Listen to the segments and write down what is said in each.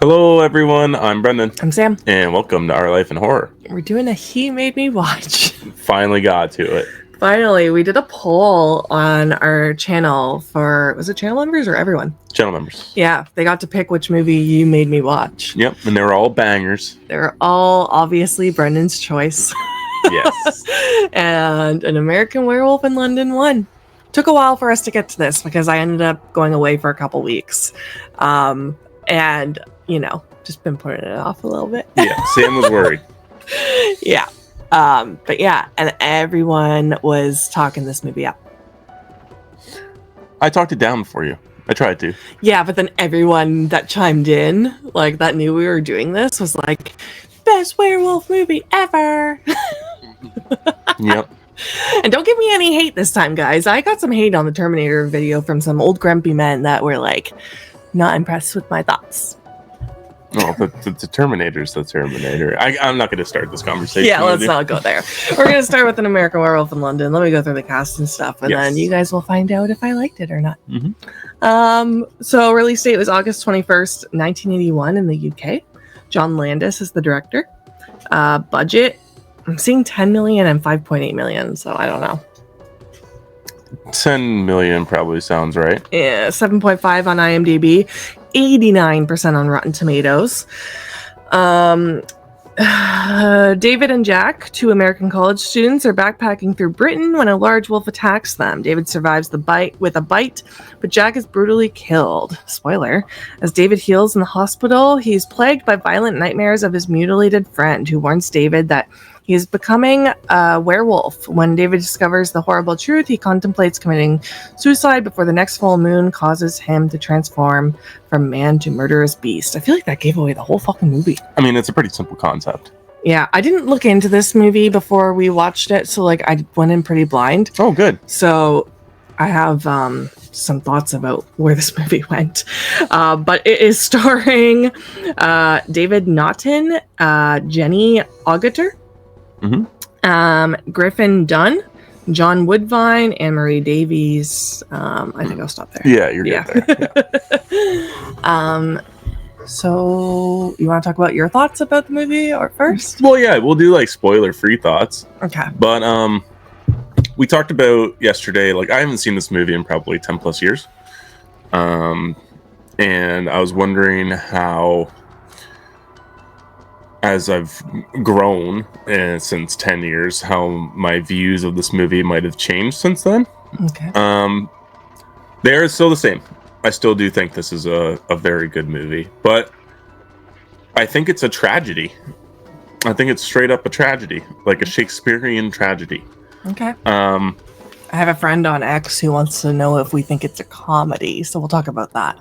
Hello, everyone. I'm Brendan, I'm Sam. and welcome to Our Life in Horror. We're doing a He Made Me Watch. Finally got to it. Finally, we did a poll on our channel for, was it channel members or everyone? Channel members. Yeah, they got to pick which movie you made me watch. Yep, and they were all bangers. They're all obviously Brendan's choice. Yes. And An American Werewolf in London won. Took a while for us to get to this because I ended up going away for a couple weeks. And, just been putting it off a little bit. Yeah, Sam was worried. Yeah. But yeah, and everyone was talking this movie up. I talked it down for you. I tried to. Yeah, but then everyone that chimed in, like that knew we were doing this, was like, best werewolf movie ever. Yep. And don't give me any hate this time, guys. I got some hate on the Terminator video from some old grumpy men that were like, not impressed with my thoughts. Oh, the Terminator's the Terminator. I'm not going to start this conversation. Yeah, let's not go there. We're going to start with An American Werewolf in London. Let me go through the cast and stuff, and then you guys will find out if I liked it or not. Mm-hmm. So release date was August 21st, 1981 in the UK. John Landis is the director. Budget, I'm seeing 10 million and 5.8 million, so I don't know. 10 million probably sounds right. Yeah, 7.5 on IMDb, 89% on Rotten Tomatoes. David and Jack, two American college students, are backpacking through Britain when a large wolf attacks them. David survives the bite with a bite, but Jack is brutally killed. Spoiler. As David heals in the hospital, he's plagued by violent nightmares of his mutilated friend, who warns David that he is becoming a werewolf. When David discovers the horrible truth, he contemplates committing suicide before the next full moon causes him to transform from man to murderous beast. I feel like that gave away the whole fucking movie. I mean, it's a pretty simple concept. Yeah, I didn't look into this movie before we watched it, so I went in pretty blind. Oh, good. So I have some thoughts about where this movie went. But it is starring David Naughton, Jenny Agutter, Griffin Dunn, John Woodvine, and Marie Davies. I think I'll stop there. Yeah, you're good there. Yeah. So you want to talk about your thoughts about the movie or first? Well, yeah, we'll do spoiler-free thoughts. Okay. But we talked about yesterday, I haven't seen this movie in probably 10 plus years. And I was wondering how, as I've grown since 10 years, how my views of this movie might have changed since then. Okay. They're still the same. I still do think this is a very good movie, but I think it's a tragedy. I think it's straight up a tragedy, like a Shakespearean tragedy. Okay. I have a friend on X who wants to know if we think it's a comedy, so we'll talk about that.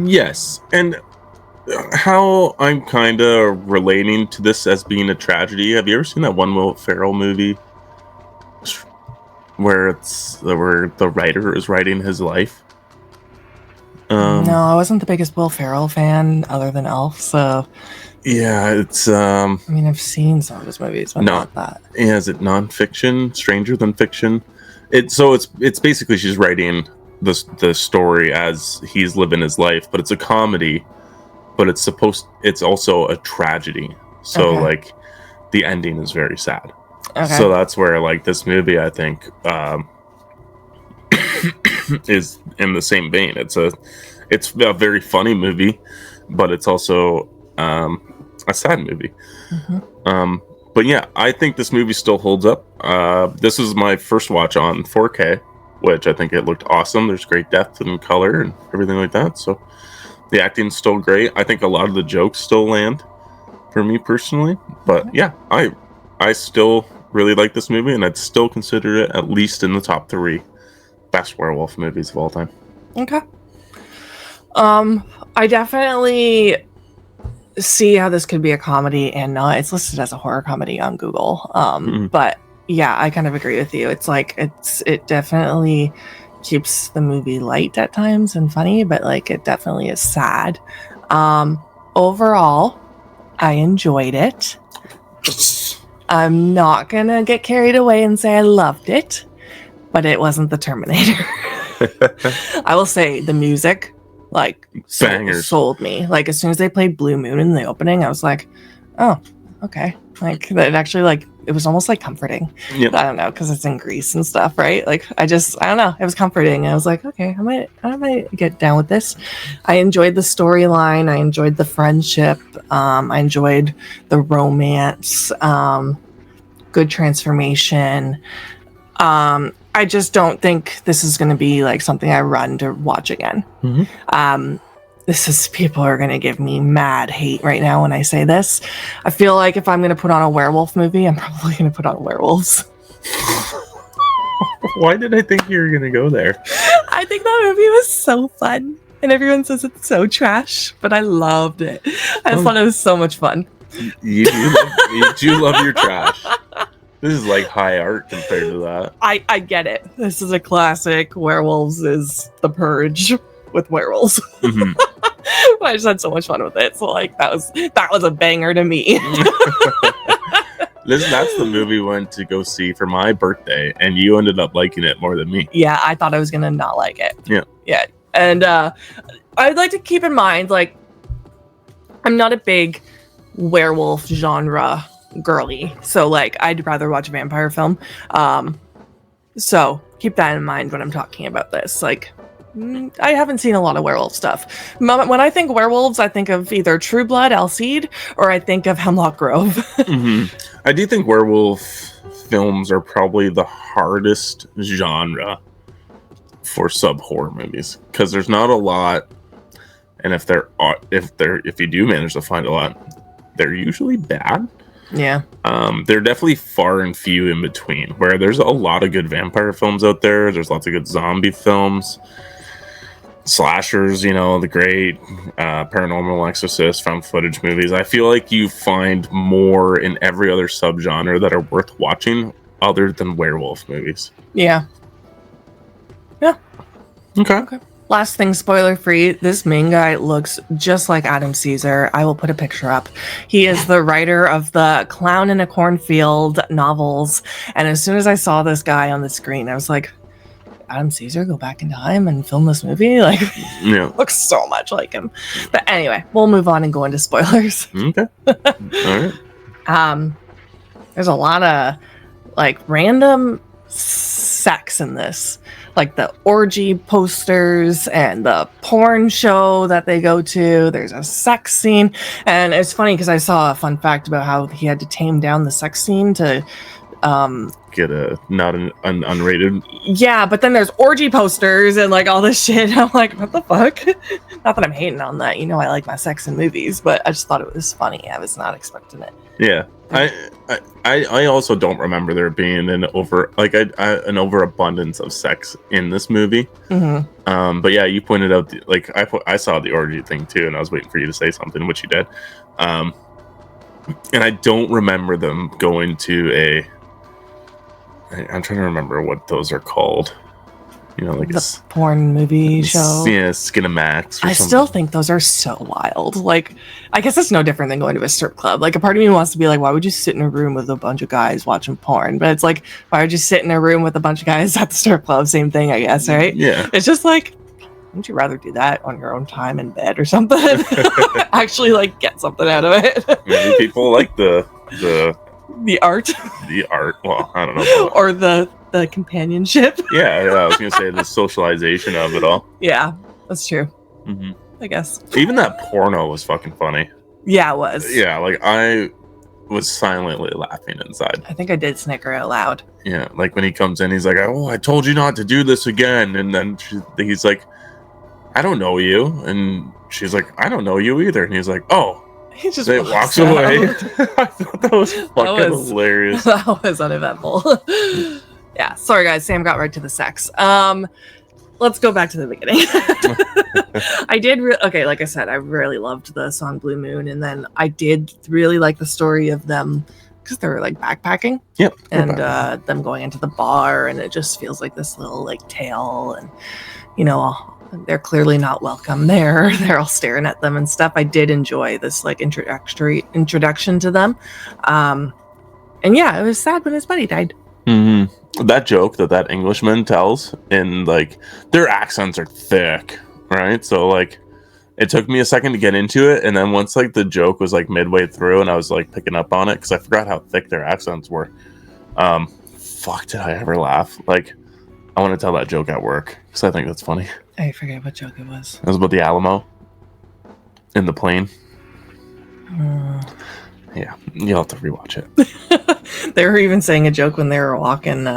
Yes, and how I'm kind of relating to this as being a tragedy. Have you ever seen that one Will Ferrell movie where the writer is writing his life? No, I wasn't the biggest Will Ferrell fan other than Elf, so yeah, it's I mean, I've seen some of his movies, but not that. Yeah, is it nonfiction, stranger than fiction? It's basically she's writing the story as he's living his life, but it's a comedy, but it's also a tragedy. So the ending is very sad. Okay. So that's where this movie, I think, is in the same vein. It's a very funny movie, but it's also a sad movie. But yeah, I think this movie still holds up. This is my first watch on 4K, which I think it looked awesome. There's great depth and color and everything like that. So the acting's still great. I think a lot of the jokes still land for me personally. But yeah, I still really like this movie, and I'd still consider it at least in the top 3 best werewolf movies of all time. Okay. I definitely see how this could be a comedy, and it's listed as a horror comedy on Google. But yeah, I kind of agree with you. It's it definitely keeps the movie light at times and funny, but it definitely is sad. Overall, I enjoyed it. I'm not gonna get carried away and say I loved it, but it wasn't the Terminator. I will say the music like Bangers. sold me. Like as soon as they played Blue Moon in the opening, I was like, oh, okay. Like that actually, like it was almost like comforting. Yep. I don't know, because it's in Greece and stuff, right? Like I don't know. It was comforting. I was like, okay, I might get down with this. I enjoyed the storyline. I enjoyed the friendship. I enjoyed the romance. Good transformation. I just don't think this is going to be like something I run to watch again. People are going to give me mad hate right now when I say this. I feel like if I'm going to put on a werewolf movie, I'm probably going to put on werewolves. Why did I think you were going to go there? I think that movie was so fun. And everyone says it's so trash, but I loved it. I just thought it was so much fun. You do love your trash. This is like high art compared to that. I get it. This is a classic. Werewolves is The Purge with werewolves. But I just had so much fun with it. So like that was a banger to me. Listen, that's the movie we went to go see for my birthday, and you ended up liking it more than me. Yeah, I thought I was gonna not like it. Yeah. And I'd like to keep in mind, like, I'm not a big werewolf genre girly, so like I'd rather watch a vampire film. So keep that in mind when I'm talking about this. Like, I haven't seen a lot of werewolf stuff. When I think werewolves, I think of either True Blood, Alcide, or I think of Hemlock Grove. I do think werewolf films are probably the hardest genre for sub-horror movies, because there's not a lot, and if you do manage to find a lot, they're usually bad. Yeah. They're definitely far and few in between, where there's a lot of good vampire films out there. There's lots of good zombie films, slashers, the great Paranormal, Exorcist, found footage movies. I feel like you find more in every other subgenre that are worth watching other than werewolf movies. Yeah. Okay. Last thing, spoiler free, this main guy looks just like Adam Caesar. I will put a picture up. He is the writer of the Clown in a Cornfield novels. And as soon as I saw this guy on the screen, I was like, Adam Caesar, go back in time and film this movie? Like, yeah. Looks so much like him. But anyway, we'll move on and go into spoilers. Okay. All right. There's a lot of like random sex in this. Like the orgy posters and the porn show that they go to. There's a sex scene. And it's funny because I saw a fun fact about how he had to tame down the sex scene to get not an unrated. Yeah, but then there's orgy posters and like all this shit. I'm like, what the fuck? Not that I'm hating on that. I like my sex in movies, but I just thought it was funny. I was not expecting it. Yeah. I also don't remember there being an overabundance of sex in this movie. But yeah, you pointed out I saw the orgy thing too, and I was waiting for you to say something, which you did. And I don't remember them going to I'm trying to remember what those are called. Like the porn movie show. Yeah, Skinamax. I still think those are so wild. Like, I guess it's no different than going to a strip club. Like, a part of me wants to be like, why would you sit in a room with a bunch of guys watching porn? But it's like, why would you sit in a room with a bunch of guys at the strip club? Same thing, I guess, right? Yeah. It's just like, wouldn't you rather do that on your own time in bed or something? Actually, like, get something out of it. Maybe people like the art. The art. Well, I don't know. Or the companionship. Yeah, I was gonna say the socialization of it all. Yeah, that's true. I guess. Even that porno was fucking funny. Yeah, it was. Yeah, like I was silently laughing inside. I think I did snicker out loud. Yeah, like when he comes in, he's like, "Oh, I told you not to do this again," and then he's like, "I don't know you," and she's like, "I don't know you either," and he's like, "Oh." He just walks away. I thought that was fucking hilarious. That was uneventful. Yeah, sorry guys, Sam got right to the sex. Let's go back to the beginning. I did like I said, I really loved the song Blue Moon, and then I did really like the story of them because they were like backpacking. Yep. And them going into the bar, and it just feels like this little like tale, and they're clearly not welcome there. They're all staring at them and stuff. I did enjoy this like introduction to them. And yeah, it was sad when his buddy died. That joke that Englishman tells, and like their accents are thick. right? So like it took me a second to get into it, and then once like the joke was like midway through and I was like picking up on it because I forgot how thick their accents were. Fuck, did I ever laugh? Like, I want to tell that joke at work because I think that's funny. I forget what joke it was. It was about the Alamo in the plane. Yeah, you'll have to rewatch it. They were even saying a joke when they were walking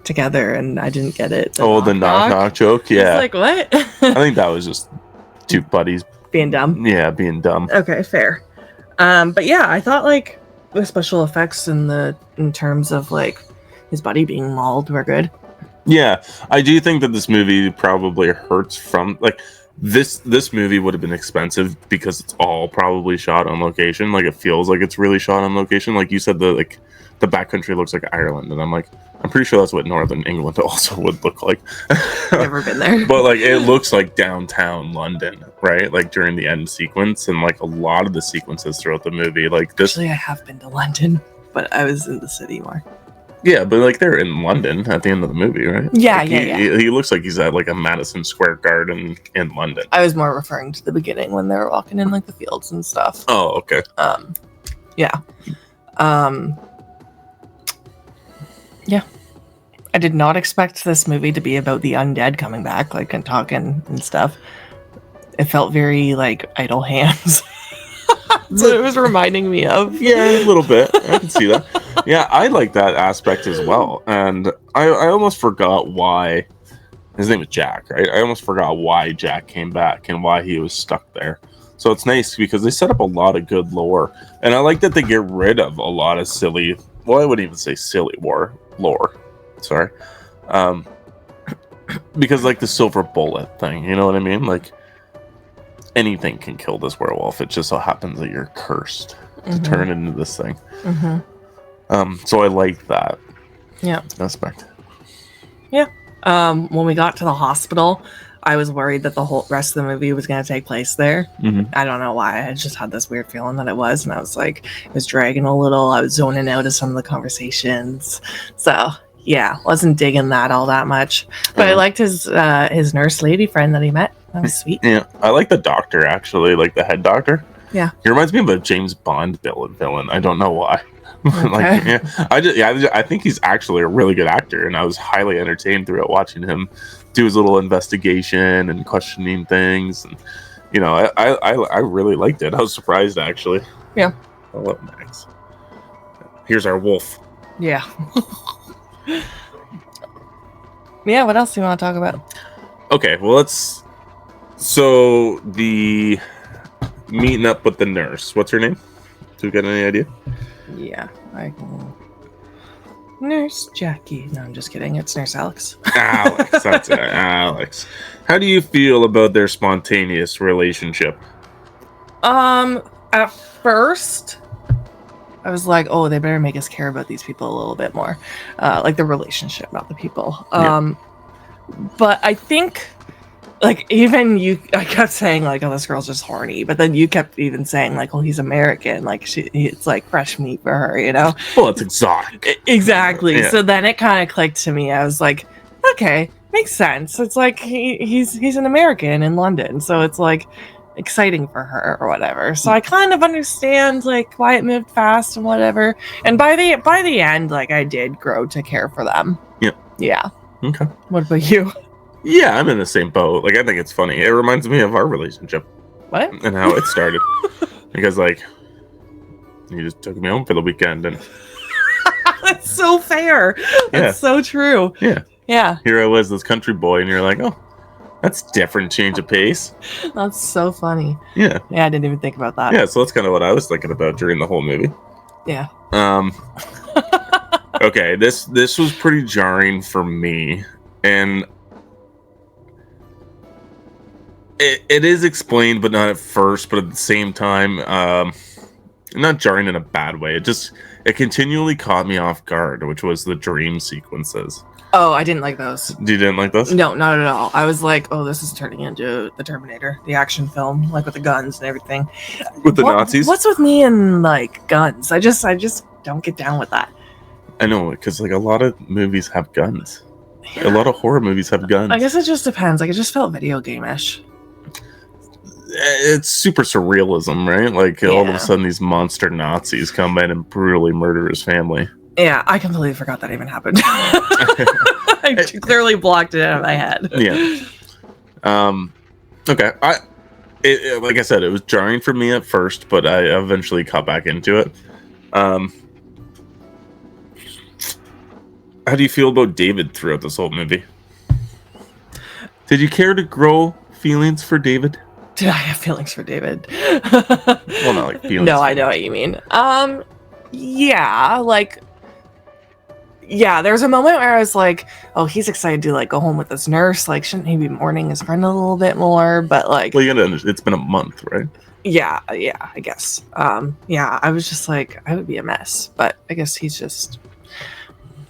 together, and I didn't get it. The knock joke. Yeah, like what? I think that was just two buddies being dumb. Yeah, being dumb. Okay, fair. But yeah, I thought like the special effects in terms of like his buddy being mauled were good. Yeah, I do think that this movie probably hurts from like this movie would have been expensive because it's all probably shot on location. Like it feels like it's really shot on location. Like you said, the backcountry looks like Ireland, and I'm like, I'm pretty sure that's what Northern England also would look like. Never been there. But like it looks like downtown London, right? Like during the end sequence and like a lot of the sequences throughout the movie. Like this Actually, I have been to London, but I was in the city more. Yeah, but like they're in London at the end of the movie, right? Yeah, like, yeah. He looks like he's at like a Madison Square Garden in London. I was more referring to the beginning when they were walking in like the fields and stuff. Oh, okay. Yeah. Yeah. I did not expect this movie to be about the undead coming back, like, and talking and stuff. It felt very like Idle Hands. That's what it was reminding me of. Yeah, a little bit. I can see that. Yeah, I like that aspect as well. And I almost forgot why his name is Jack, right? I almost forgot why Jack came back and why he was stuck there. So it's nice because they set up a lot of good lore. And I like that they get rid of a lot of silly, well, I wouldn't even say silly lore. Sorry. Because like the silver bullet thing, you know what I mean? Like anything can kill this werewolf. It just so happens that you're cursed to turn into this thing. So I like that aspect. Yeah. When we got to the hospital, I was worried that the whole rest of the movie was going to take place there. I don't know why. I just had this weird feeling that it was, and I was like, it was dragging a little. I was zoning out of some of the conversations. So yeah, wasn't digging that all that much. But I liked his nurse lady friend that he met. That was sweet. Yeah, I like the doctor actually, like the head doctor. Yeah, he reminds me of a James Bond villain. I don't know why. Okay. Like, I think he's actually a really good actor, and I was highly entertained throughout watching him do his little investigation and questioning things. And you know, I really liked it. I was surprised actually. Yeah, I love Max. Here's our wolf. Yeah. Yeah. What else do you want to talk about? Okay, well So the meeting up with the nurse. What's her name? Do you get any idea? Yeah, I can. Nurse Jackie. No, I'm just kidding. It's Nurse Alex. Alex, that's it. Alex. How do you feel about their spontaneous relationship? At first, I was like, oh, they better make us care about these people a little bit more. Like the relationship, not the people. But I think, like, even I kept saying, like, oh, this girl's just horny. But then you kept even saying, like, well, he's American. Like, it's like fresh meat for her, you know? Well, it's exotic. Exactly. Yeah. So then it kind of clicked to me. I was like, okay, makes sense. It's like he's an American in London. So it's like exciting for her or whatever. So I kind of understand, like, why it moved fast and whatever. And by the end, like, I did grow to care for them. Yeah. Yeah. Okay. What about you? Yeah, I'm in the same boat. Like, I think it's funny. It reminds me of our relationship. What? And how it started. Because, like, you just took me home for the weekend and... That's so fair. That's so true. Yeah. Yeah. Here I was, this country boy, and you're like, oh, that's different, change of pace. That's so funny. Yeah. Yeah, I didn't even think about that. Yeah, so that's kind of what I was thinking about during the whole movie. Yeah. Okay, this was pretty jarring for me. And... It is explained, but not at first. But at the same time, not jarring in a bad way. It continually caught me off guard, which was the dream sequences. Oh, I didn't like those. You didn't like those? No, not at all. I was like, oh, this is turning into the Terminator, the action film, like with the guns and everything. With the Nazis? What's with me and like guns? I just don't get down with that. I know, because like a lot of movies have guns. Yeah. A lot of horror movies have guns. I guess it just depends. Like it just felt video game-ish. it's super surrealism, right? Like all of Yeah. a sudden these monster Nazis come in and brutally murder his family. Yeah, I completely forgot that even happened. I clearly blocked it out of my head. Yeah. Okay. Like I said, it was jarring for me at first, but I eventually caught back into it. How do you feel about David throughout this whole movie? Did you care to grow feelings for David? Did I have feelings for David? Well, not like feelings. No, I know what you mean. Yeah, like, yeah, there's a moment where I was like, oh, he's excited to like go home with his nurse. Like, shouldn't he be mourning his friend a little bit more? But like, Well, it's been a month, right? yeah, I guess. Yeah, I was just like, I would be a mess, but I guess he's just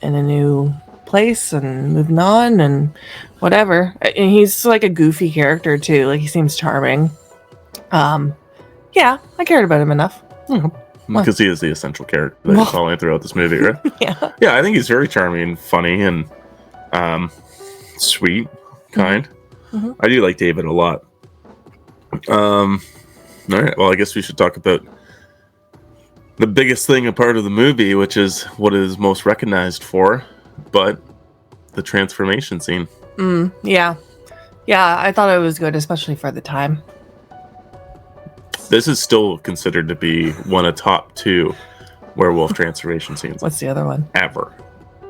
in a new place and moving on and whatever. And he's like a goofy character too. Like, he seems charming. Yeah, I cared about him enough. Because he is the essential character that you're following throughout this movie, right? Yeah. Yeah, I think he's very charming, funny, and sweet, kind. Mm-hmm. I do like David a lot. All right, well, I guess we should talk about the biggest thing, a part of the movie, which is what it is most recognized for, but the transformation scene. Yeah. Yeah, I thought it was good, especially for the time. This is still considered to be one of top 2 werewolf transformation scenes. What's the other one? Ever.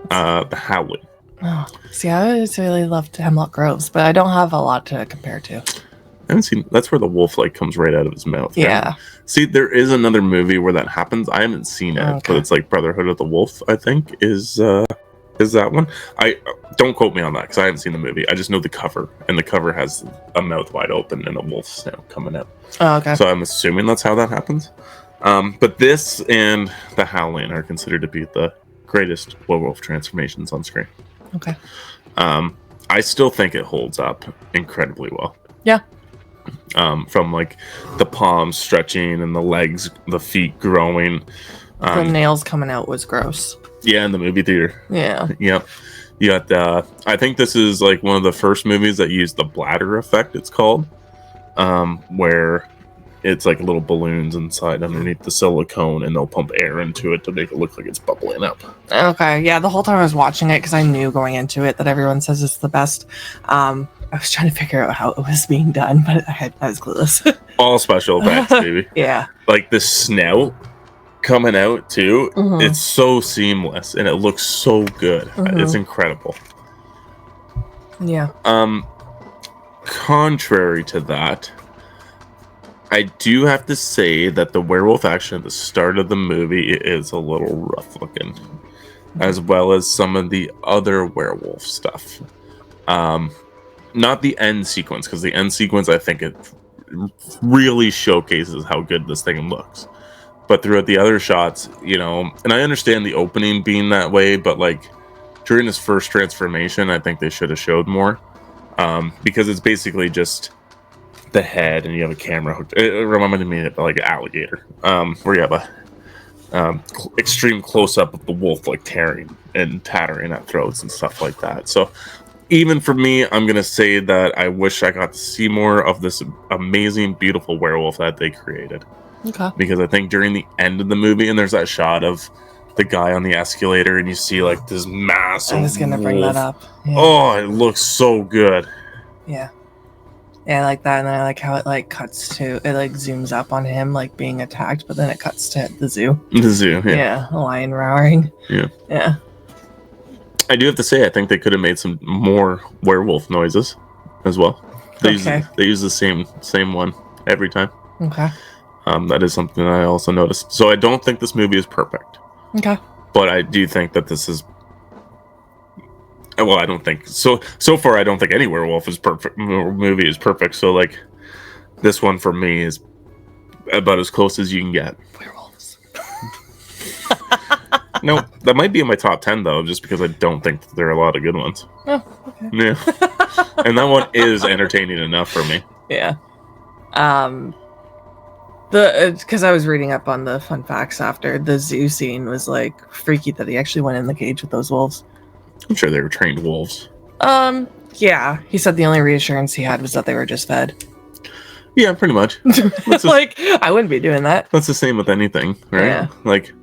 The Howling. Oh, see, I always really loved Hemlock Groves, but I don't have a lot to compare to. I haven't seen. That's where the wolf like comes right out of his mouth. Yeah. Right? See, there is another movie where that happens. I haven't seen it, Okay. but it's like Brotherhood of the Wolf. I think is that one. I don't quote me on that because I haven't seen the movie. I just know the cover, and the cover has a mouth wide open and a wolf's snout coming out. Oh, okay. So I'm assuming that's how that happens. But this and The Howling are considered to be the greatest werewolf transformations on screen. Okay. I still think it holds up incredibly well. Yeah. From like the palms stretching and the legs, the feet growing. The nails coming out was gross. Yeah, in the movie theater. Yeah. Yep. You got I think this is like one of the first movies that used the bladder effect, it's called. Where it's like little balloons inside underneath the silicone and they'll pump air into it to make it look like it's bubbling up. Okay. Yeah, the whole time I was watching it, because I knew going into it that everyone says it's the best. I was trying to figure out how it was being done, but I was clueless. All special effects, baby. Yeah. Like the snout coming out too, it's so seamless and it looks so good. It's incredible. Yeah. Contrary to that, I do have to say that the werewolf action at the start of the movie is a little rough looking, as well as some of the other werewolf stuff. Not the end sequence, because the end sequence, I think it really showcases how good this thing looks. But throughout the other shots, and I understand the opening being that way, but like during his first transformation, I think they should have showed more. Because it's basically just the head and you have a camera hooked. It reminded me of like alligator, where you have a extreme close-up of the wolf like tearing and tattering at throats and stuff like that. So even for me, I'm going to say that I wish I got to see more of this amazing, beautiful werewolf that they created. Okay. Because I think during the end of the movie, and there's that shot of the guy on the escalator, and you see like this massive I was going to bring that up. Yeah. Oh, it looks so good. Yeah. Yeah, I like that. And I like how it like cuts to, it like zooms up on him like being attacked, but then it cuts to the zoo. The zoo, yeah. Yeah, a lion roaring. Yeah. Yeah. I do have to say, I think they could have made some more werewolf noises as well. They use the same one every time. Okay. That is something I also noticed. So I don't think this movie is perfect. Okay. But I do think that this is. Well, I don't think so far. I don't think any werewolf is perfect. Movie is perfect. So like, this one for me is about as close as you can get. Werewolves. No, that might be in my top 10 though, just because I don't think there are a lot of good ones. Oh, okay. Yeah, and that one is entertaining enough for me. Yeah. Because I was reading up on the fun facts after the zoo scene was like freaky that he actually went in the cage with those wolves. I'm sure they were trained wolves. Yeah. He said the only reassurance he had was that they were just fed. Yeah, pretty much. Like, I wouldn't be doing that. That's the same with anything, right? Yeah. Like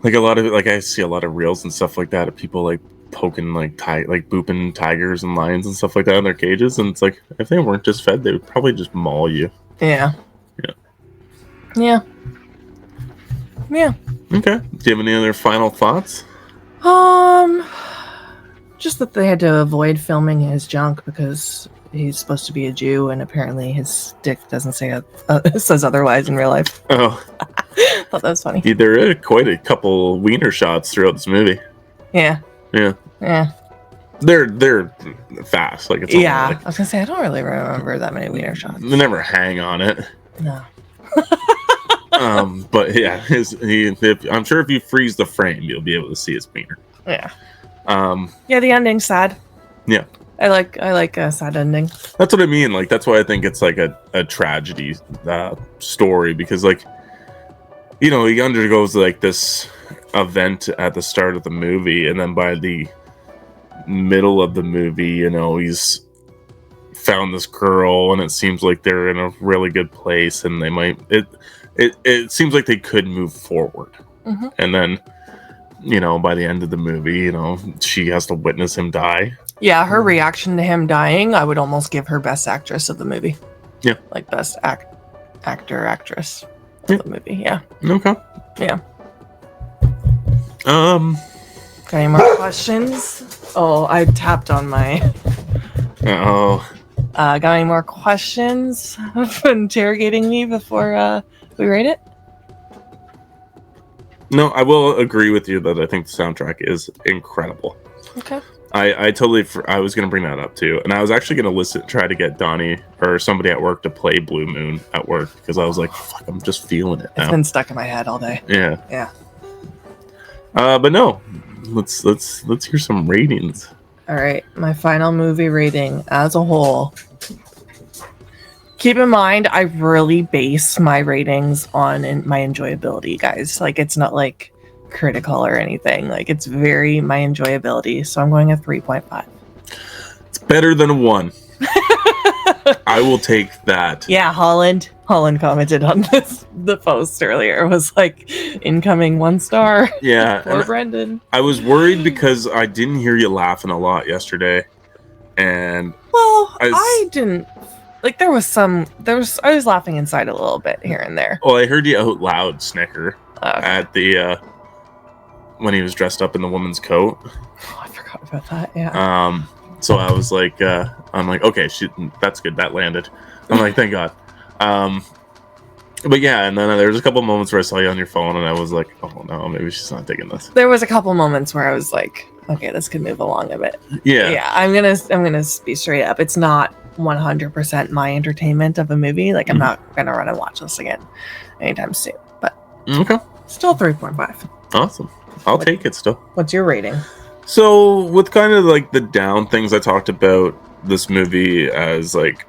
a lot of I see a lot of reels and stuff like that of people like poking like booping tigers and lions and stuff like that in their cages, and it's like if they weren't just fed, they would probably just maul you. Yeah. Yeah. Okay. Do you have any other final thoughts? Just that they had to avoid filming his junk because he's supposed to be a Jew, and apparently his dick doesn't say says otherwise in real life. Oh, Thought that was funny. yeah, there are quite a couple wiener shots throughout this movie. Yeah. They're fast. Like it's I like, was gonna say I don't really remember that many wiener shots. they never hang on it. No. But yeah, I'm sure if you freeze the frame, you'll be able to see his wiener. Yeah. The ending's sad. Yeah. I like a sad ending. That's what I mean. Like that's why I think it's like a tragedy story, because like, you know, he undergoes like this event at the start of the movie, and then by the middle of the movie, you know, he's found this girl, and it seems like they're in a really good place, and they might it seems like they could move forward. Mm-hmm. And then, you know, by the end of the movie, you know, she has to witness him die. Yeah, her reaction to him dying, I would almost give her best actress of the movie. Yeah. Like best actress of the movie. Yeah. Okay. Yeah. Got any more questions? Oh, I tapped on my... got any more questions interrogating me before we rate it? No, I will agree with you that I think the soundtrack is incredible. Okay. I totally... I was going to bring that up too. And I was actually going to try to get Donnie or somebody at work to play Blue Moon at work, because I was like, fuck, I'm just feeling it now. It's been stuck in my head all day. Yeah. Yeah. But no, let's hear some ratings. All right, my final movie rating as a whole. Keep in mind, I really base my ratings on my enjoyability, guys. Like, it's not like critical or anything. Like, it's very my enjoyability. So I'm going a 3.5. It's better than a 1. I will take that. Yeah, Holland commented on the post earlier. It was like, incoming 1 star. Yeah. For Brendan. I was worried because I didn't hear you laughing a lot yesterday. And well, I didn't. Like, I was laughing inside a little bit here and there. Well, I heard you out loud snicker at the when he was dressed up in the woman's coat. Oh, I forgot about that. Yeah. So I was like, I'm like, okay, that's good. That landed. I'm like, thank God. But yeah, and then there was a couple moments where I saw you on your phone, and I was like, oh no, maybe she's not digging this. There was a couple moments where I was like, okay, this could move along a bit. Yeah. Yeah, I'm gonna be straight up. It's not 100% my entertainment of a movie. Like, I'm not gonna run and watch this again anytime soon. But okay, still 3.5. Awesome. I'll take it still. What's your rating? So with kind of like the down things I talked about this movie as like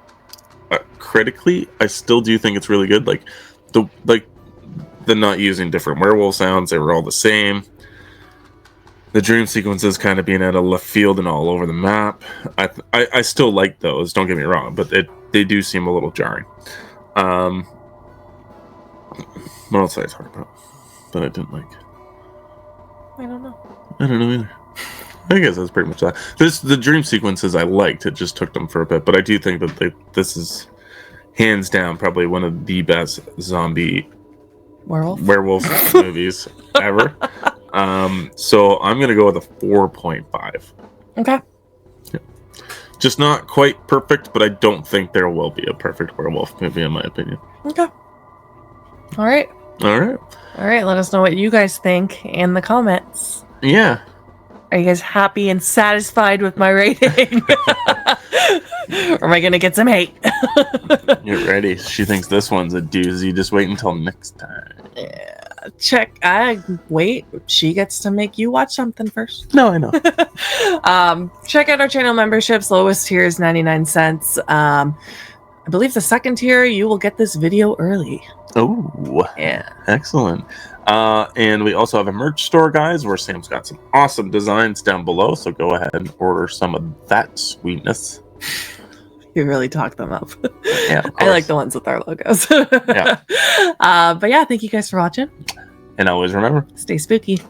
critically, I still do think it's really good. Like the not using different werewolf sounds, they were all the same. The dream sequences kind of being out of left field and all over the map. I still like those, don't get me wrong, but they do seem a little jarring. What else did I talk about that I didn't like? I don't know either. I guess that's pretty much that. The dream sequences I liked. It just took them for a bit, but I do think that this is hands down probably one of the best zombie werewolf movies ever. So I'm gonna go with a 4.5. Okay. Yeah. Just not quite perfect, but I don't think there will be a perfect werewolf movie in my opinion. Okay. All right. Let us know what you guys think in the comments. Yeah. Are you guys happy and satisfied with my rating? Or am I gonna get some hate? Get ready. She thinks this one's a doozy. Just wait until next time. Yeah. Wait. She gets to make you watch something first. No, I know. Check out our channel memberships. Lowest tier is 99 cents. I believe the second tier, you will get this video early. Oh, yeah. Excellent. And we also have a merch store, guys, where Sam's got some awesome designs down below. So go ahead and order some of that sweetness. You really talk them up. Yeah, of I like course. the ones with our logos. Yeah. But yeah, thank you guys for watching. And always remember, Stay spooky.